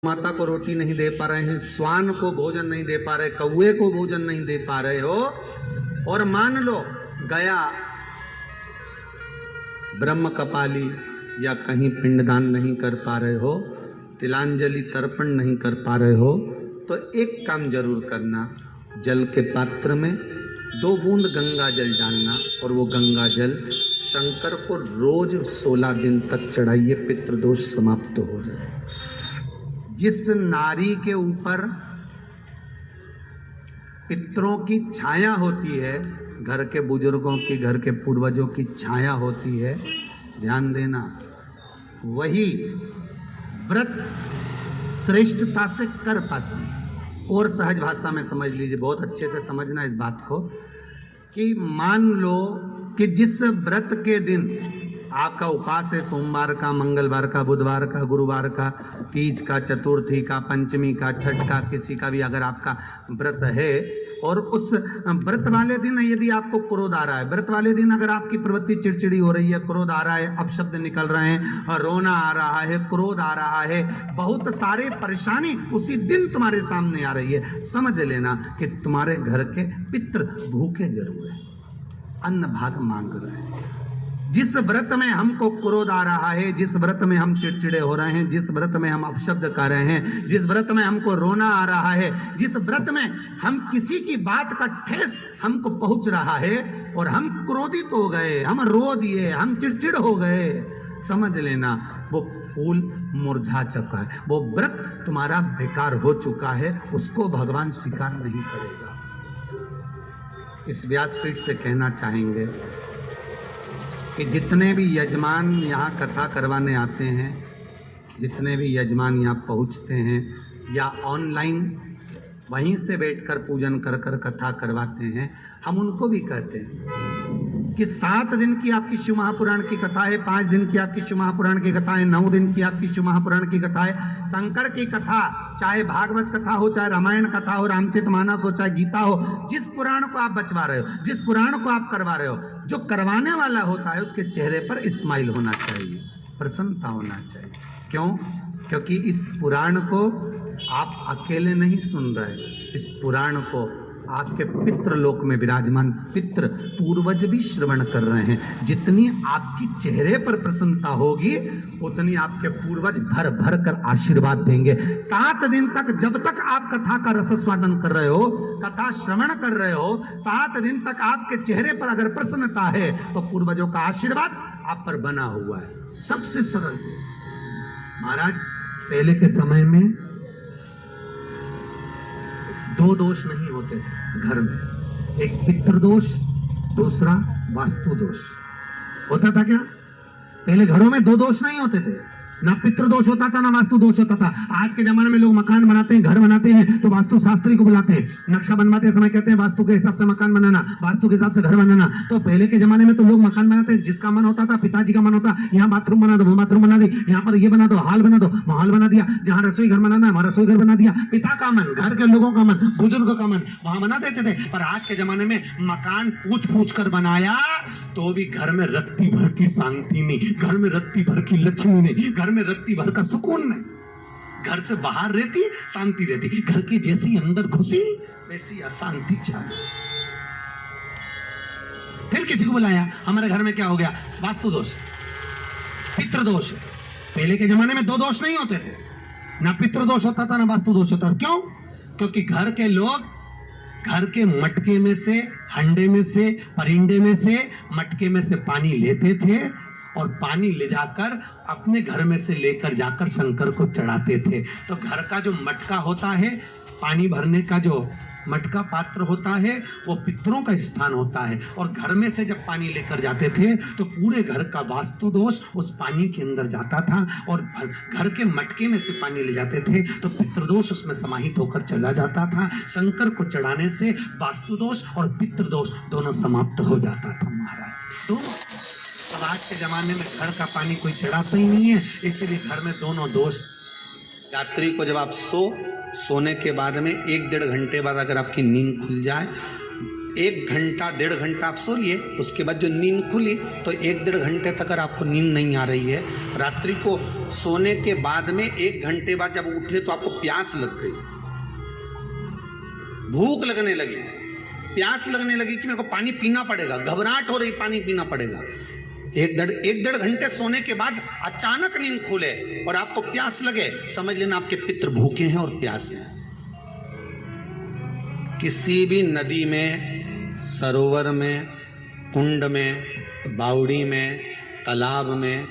माता को रोटी नहीं दे पा रहे हैं, श्वान को भोजन नहीं दे पा रहे, कौए को भोजन नहीं दे पा रहे हो, और मान लो गया ब्रह्म कपाली या कहीं पिंडदान नहीं कर पा रहे हो, तिलांजलि तर्पण नहीं कर पा रहे हो, तो एक काम जरूर करना, जल के पात्र में 2 बूंद गंगा जल डालना और वो गंगा जल शंकर को रोज 16 दिन तक चढ़ाइए, पितृदोष समाप्त हो जाए। जिस नारी के ऊपर पितरों की छाया होती है, घर के बुजुर्गों की, घर के पूर्वजों की छाया होती है, ध्यान देना, वही व्रत श्रेष्ठता से कर पाती है। और सहज भाषा में समझ लीजिए, बहुत अच्छे से समझना इस बात को, कि मान लो कि जिस व्रत के दिन आपका उपवास है, सोमवार का, मंगलवार का, बुधवार का, गुरुवार का, तीज का, चतुर्थी का, पंचमी का, छठ का, किसी का भी अगर आपका व्रत है, और उस व्रत वाले दिन यदि आपको क्रोध आ रहा है, व्रत वाले दिन अगर आपकी प्रवृत्ति चिड़चिड़ी हो रही है, क्रोध आ रहा है, अपशब्द निकल रहे हैं, रोना आ रहा है, क्रोध आ रहा है, बहुत सारे परेशानी उसी दिन तुम्हारे सामने आ रही है, समझ लेना कि तुम्हारे घर के पितृ भूखे जरूर है, अन्न भाग मांग रहे हैं। जिस व्रत में हमको क्रोध आ रहा है, जिस व्रत में हम चिड़चिड़े हो रहे हैं, जिस व्रत में हम अपशब्द कर रहे हैं, जिस व्रत में हमको रोना आ रहा है, जिस व्रत में हम किसी की बात का ठेस हमको पहुंच रहा है और हम क्रोधित हो गए, हम रो दिए, हम चिड़चिड़ हो गए, समझ लेना वो फूल मुरझा चुका है, वो व्रत तुम्हारा बेकार हो चुका है, उसको भगवान स्वीकार नहीं करेगा। इस व्यासपीठ से कहना चाहेंगे कि जितने भी यजमान यहाँ कथा करवाने आते हैं, जितने भी यजमान यहाँ पहुँचते हैं या ऑनलाइन वहीं से बैठकर पूजन कर कर कथा करवाते हैं, हम उनको भी कहते हैं कि 7 दिन की आपकी शिव महापुराण की कथा है, 5 दिन की आपकी शिव महापुराण की कथा है, 9 दिन की आपकी शिव महापुराण की कथा है, शंकर की कथा, चाहे भागवत कथा हो, चाहे रामायण कथा हो, रामचरितमानस हो, चाहे गीता हो, जिस पुराण को आप बचवा रहे हो, जिस पुराण को आप करवा रहे हो, जो करवाने वाला होता है उसके चेहरे पर स्माइल होना चाहिए, प्रसन्नता होना चाहिए। क्यों? क्योंकि इस पुराण को आप अकेले नहीं सुन रहे, इस पुराण को आपके पितृलोक में विराजमान पितृ पूर्वज भी श्रवण कर रहे हैं। जितनी आपकी चेहरे पर प्रसन्नता होगी, उतनी आपके पूर्वज भर भर कर आशीर्वाद देंगे। 7 दिन तक, जब तक आप कथा का रसस्वादन कर रहे हो, कथा श्रवण कर रहे हो, 7 दिन तक आपके चेहरे पर अगर प्रसन्नता है तो पूर्वजों का आशीर्वाद आप पर बना हुआ है। सबसे सरल महाराज, पहले के समय में 2 दोष नहीं होते थे घर में, एक पितृदोष, दूसरा वास्तु दोष होता था। क्या पहले घरों में 2 दोष नहीं होते थे? ना पितृदोष होता था, ना वास्तु दोष होता था। आज के जमाने में लोग मकान बनाते हैं, घर बनाते हैं, तो वास्तु शास्त्री को बुलाते हैं, नक्शा बनवाते समय कहते हैं वास्तु के हिसाब से मकान बनाना, वास्तु के हिसाब से घर बनाना। तो पहले के जमाने में तो लोग मकान बनाते हैं, जिसका मन होता था, पिताजी का मन होता, यहाँ बाथरूम बना दो, वो बाथरूम बना दी, यहाँ पर ये बना दो, हॉल बना दो, हॉल बना दिया, जहाँ रसोई घर बनाना है वहाँ रसोई घर बना दिया। पिता का मन, घर के लोगों का मन, बुजुर्ग का मन, वहां बना देते थे। पर आज के जमाने में मकान पूछ पूछ कर बनाया तो भी घर में रत्ती भर की शांति नहीं, घर में रत्ती भर की लक्ष्मी नहीं, घर में रत्ती भर का सुकून नहीं। घर से बाहर रहती शांति रहती, घर की जैसी अंदर घुसी वैसी अशांति चालू। फिर किसी को बुलाया, हमारे घर में क्या हो गया? वास्तु दोष, पितृदोष। पहले के जमाने में 2 दोष नहीं होते थे, ना पितृदोष होता था, ना वास्तु दोष होता था। क्यों? क्योंकि घर के लोग घर के मटके में से, हंडे में से, परिंडे में से, मटके में से पानी लेते थे और पानी ले जाकर अपने घर में से लेकर जाकर शंकर को चढ़ाते थे। तो घर का जो मटका होता है, पानी भरने का जो मटका पात्र होता है, वो पितरों का स्थान होता है। और घर में से जब पानी लेकर जाते थे तो पूरे घर का वास्तु दोष उस पानी के अंदर जाता था, और घर के मटके में से पानी ले जाते थे तो पितृदोष उसमें समाहित होकर चला जाता था। शंकर को चढ़ाने से वास्तु दोष और पितृदोष दोनों समाप्त हो जाता था महाराज। तो अब आज के जमाने में घर का पानी कोई चढ़ाता ही नहीं है, इसीलिए घर में दोनों दोष। रात्रि को जब आप सोने के बाद में 1-1.5 घंटे बाद अगर आपकी नींद खुल जाए, 1 घंटा 1.5 घंटा आप सो लिए, उसके बाद जो नींद खुली तो 1-1.5 घंटे तक अगर आपको नींद नहीं आ रही है, रात्रि को सोने के बाद में 1 घंटे बाद जब उठे तो आपको प्यास लग गई, भूख लगने लगी, प्यास लगने लगी कि मेरे को पानी पीना पड़ेगा, घबराहट हो रही, पानी पीना पड़ेगा, 1-1.5 घंटे सोने के बाद अचानक नींद खुले और आपको प्यास लगे, समझ लेना आपके पितृ भूखे हैं और प्यासे हैं। किसी भी नदी में, सरोवर में, कुंड में, बावड़ी में, तालाब में,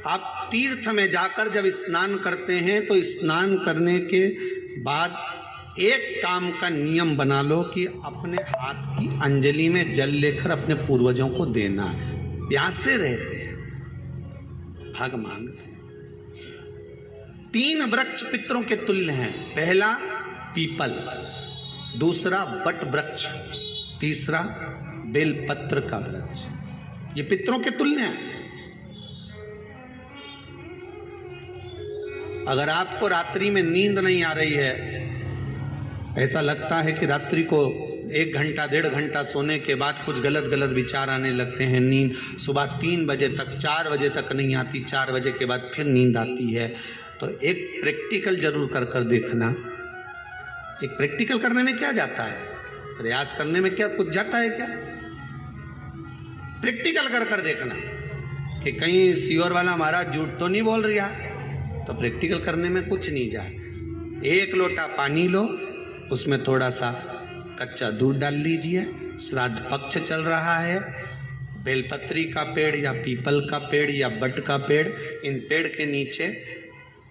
आप तीर्थ में जाकर जब स्नान करते हैं तो स्नान करने के बाद एक काम का नियम बना लो कि अपने हाथ की अंजलि में जल लेकर अपने पूर्वजों को देना है। प्यासे रहते हैं, भाग मांगते हैं। 3 वृक्ष पितरों के तुल्य हैं। पहला पीपल, दूसरा बट वृक्ष, तीसरा बेलपत्र का वृक्ष। ये पितरों के तुल्य हैं। अगर आपको रात्रि में नींद नहीं आ रही है, ऐसा लगता है कि रात्रि को 1 घंटा 1.5 घंटा सोने के बाद कुछ गलत गलत विचार आने लगते हैं, नींद सुबह 3 बजे तक 4 बजे तक नहीं आती, 4 बजे के बाद फिर नींद आती है, तो एक प्रैक्टिकल जरूर कर देखना। एक प्रैक्टिकल करने में क्या जाता है, प्रयास करने में क्या कुछ जाता है क्या? प्रैक्टिकल कर देखना कि कहीं सीओर वाला महाराज झूठ तो नहीं बोल रहा, तो प्रैक्टिकल करने में कुछ नहीं जाए। 1 लोटा पानी लो, उसमें थोड़ा सा कच्चा दूध डाल लीजिए, श्राद्ध पक्ष चल रहा है, बेलपत्री का पेड़ या पीपल का पेड़ या बट का पेड़, इन पेड़ के नीचे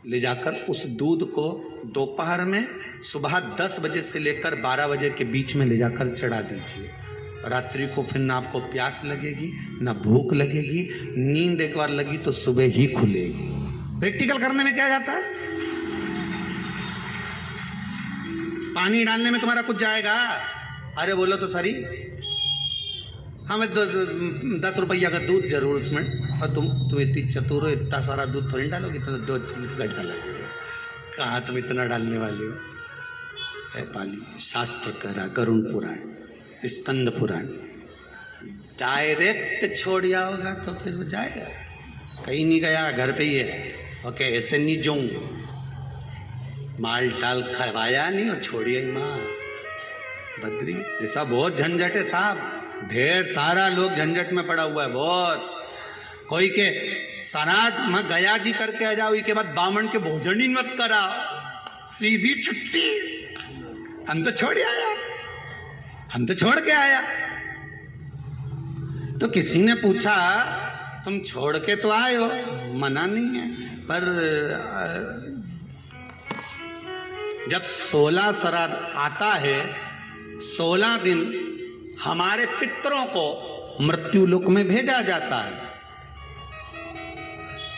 ले जाकर उस दूध को दोपहर में सुबह 10 बजे से लेकर 12 बजे के बीच में ले जाकर चढ़ा दीजिए। रात्रि को फिर ना आपको प्यास लगेगी, ना भूख लगेगी, नींद एक बार लगी तो सुबह ही खुलेगी। प्रैक्टिकल करने में क्या जाता है? पानी डालने में तुम्हारा कुछ जाएगा? अरे बोलो तो सरी, हमें 10 रुपया का दूध जरूर उसमें, और तुम इतनी चतुर हो, इतना सारा दूध थोड़ी डालोगी, तो 2 घंटा लगेगा। कहाँ तुम इतना डालने वाले हो? है पाली शास्त्र करा, गरुण पुराण, स्कंद पुराण, डायरेक्ट छोड़ जाओगा तो फिर वो जाएगा, कहीं नहीं गया, घर पे ही है। ओके, ऐसे नहीं जाऊँ, माल टाल खरवाया नहीं और छोड़िए माँ बद्री। ऐसा बहुत झंझट है साहब, ढेर सारा लोग झंझट में पड़ा हुआ है बहुत। कोई के श्राद्ध में गया जी करके आ जाओ, इसके बाद बामन के भोजन ही मत करा, सीधी छुट्टी। हम तो छोड़ आया, हम तो छोड़ के आया। तो किसी ने पूछा तुम छोड़ के तो आए हो, मना नहीं है, पर जब 16 श्राद्ध आता है, 16 दिन हमारे पितरों को मृत्यु लोक में भेजा जाता है।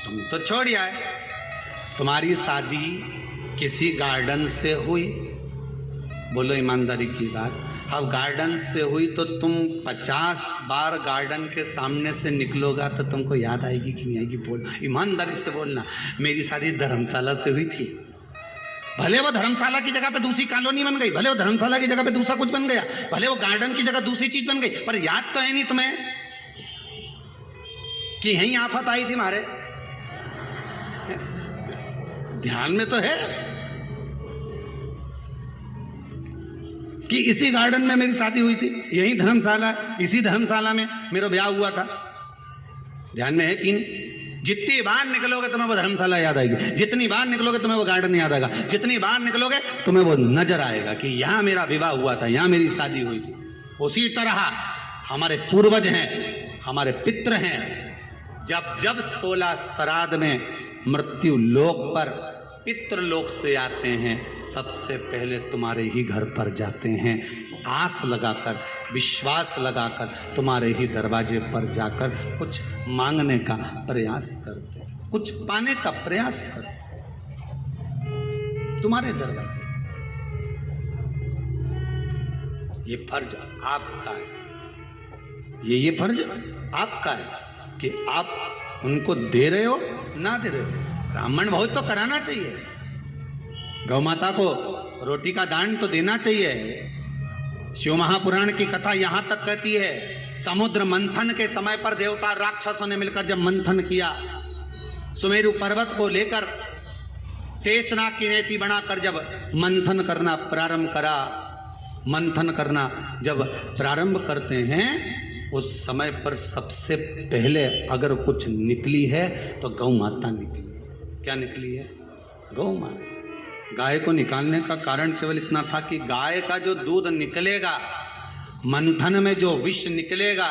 तुम तो छोड़ आए, तुम्हारी शादी किसी गार्डन से हुई, बोलो ईमानदारी की बात, अब गार्डन से हुई तो तुम 50 बार गार्डन के सामने से निकलोगा तो तुमको याद आएगी कि नहीं आएगी? बोल, ईमानदारी से बोलना। मेरी शादी धर्मशाला से हुई थी, भले वो धर्मशाला की जगह पे दूसरी कॉलोनी बन गई, भले वो धर्मशाला की जगह पे दूसरा कुछ बन गया, भले वो गार्डन की जगह दूसरी चीज बन गई, पर याद तो है नहीं तुम्हें कि यहीं आफत आई थी हमारे? ध्यान में तो है कि इसी गार्डन में मेरी शादी हुई थी, यही धर्मशाला, इसी धर्मशाला में मेरा ब्याह हुआ था। ध्यान में है कि नहीं? जितनी बार निकलोगे तुम्हें वो धर्मशाला याद आएगी, जितनी बार निकलोगे तुम्हें वो गार्डन याद आएगा, जितनी बार निकलोगे तुम्हें वो नजर आएगा कि यहाँ मेरा विवाह हुआ था, यहाँ मेरी शादी हुई थी। उसी तरह हमारे पूर्वज हैं, हमारे पितृ हैं, जब जब 16 श्राद्ध में मृत्यु लोक पर पितृलोक से आते हैं, सबसे पहले तुम्हारे ही घर पर जाते हैं, आस लगाकर, विश्वास लगाकर तुम्हारे ही दरवाजे पर जाकर कुछ मांगने का प्रयास करते हैं, कुछ पाने का प्रयास करते हैं तुम्हारे दरवाजे। ये फर्ज आपका है, ये फर्ज आपका है कि आप उनको दे रहे हो ना दे रहे हो। ब्राह्मण भोज तो कराना चाहिए, गौ माता को रोटी का दान तो देना चाहिए, शिव महापुराण की कथा यहां तक कहती है, समुद्र मंथन के समय पर देवता राक्षसों ने मिलकर जब मंथन किया, सुमेरु पर्वत को लेकर शेषनाग की नेति बनाकर जब मंथन करना प्रारंभ करा, मंथन करना जब प्रारंभ करते हैं, उस समय पर सबसे पहले अगर कुछ निकली है तो गौ माता निकली। क्या निकली है? गौ माता। गाय को निकालने का कारण केवल इतना था कि गाय का जो दूध निकलेगा, मंथन में जो विष निकलेगा,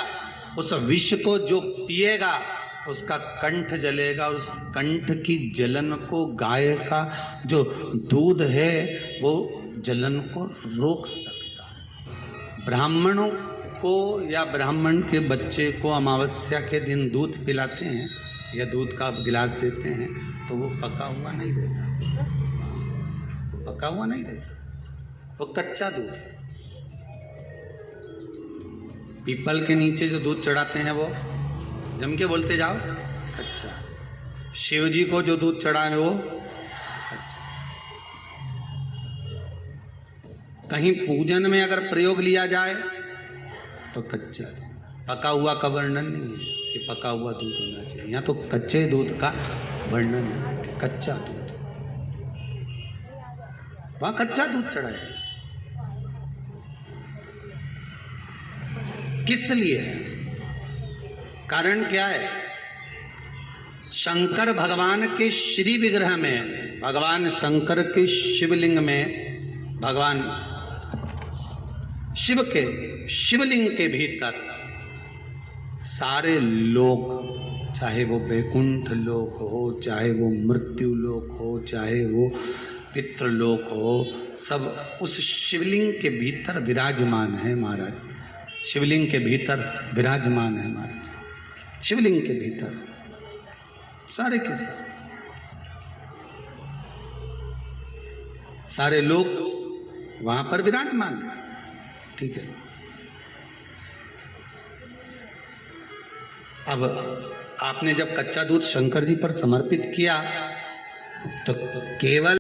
उस विष को जो पिएगा उसका कंठ जलेगा, उस कंठ की जलन को गाय का जो दूध है वो जलन को रोक सकता है। ब्राह्मणों को या ब्राह्मण के बच्चे को अमावस्या के दिन दूध पिलाते हैं या दूध का गिलास देते हैं तो वो पका हुआ नहीं देता, पका हुआ नहीं देता, वो कच्चा दूध है। पीपल के नीचे जो दूध चढ़ाते हैं वो जम के बोलते जाओ कच्चा। शिव जी को जो दूध चढ़ाए वो कच्चा। कहीं पूजन में अगर प्रयोग लिया जाए तो कच्चा। पका हुआ का वर्णन नहीं है कि पका हुआ दूध होना चाहिए, यहाँ तो कच्चे दूध का वर्णन है, कच्चा दूध, वहां कच्चा दूध चढ़ाया। किस लिए? कारण क्या है? शंकर भगवान के श्री विग्रह में, भगवान शंकर के शिवलिंग में, भगवान शिव के शिवलिंग के भीतर सारे लोक, चाहे वो वैकुंठ लोक हो, चाहे वो मृत्यु लोक हो, चाहे वो पितृलोक हो, सब उस शिवलिंग के भीतर विराजमान है महाराज। शिवलिंग के भीतर विराजमान है महाराज। शिवलिंग के भीतर सारे के सारे लोग वहां पर विराजमान है। ठीक है, अब आपने जब कच्चा दूध शंकर जी पर समर्पित किया तो केवल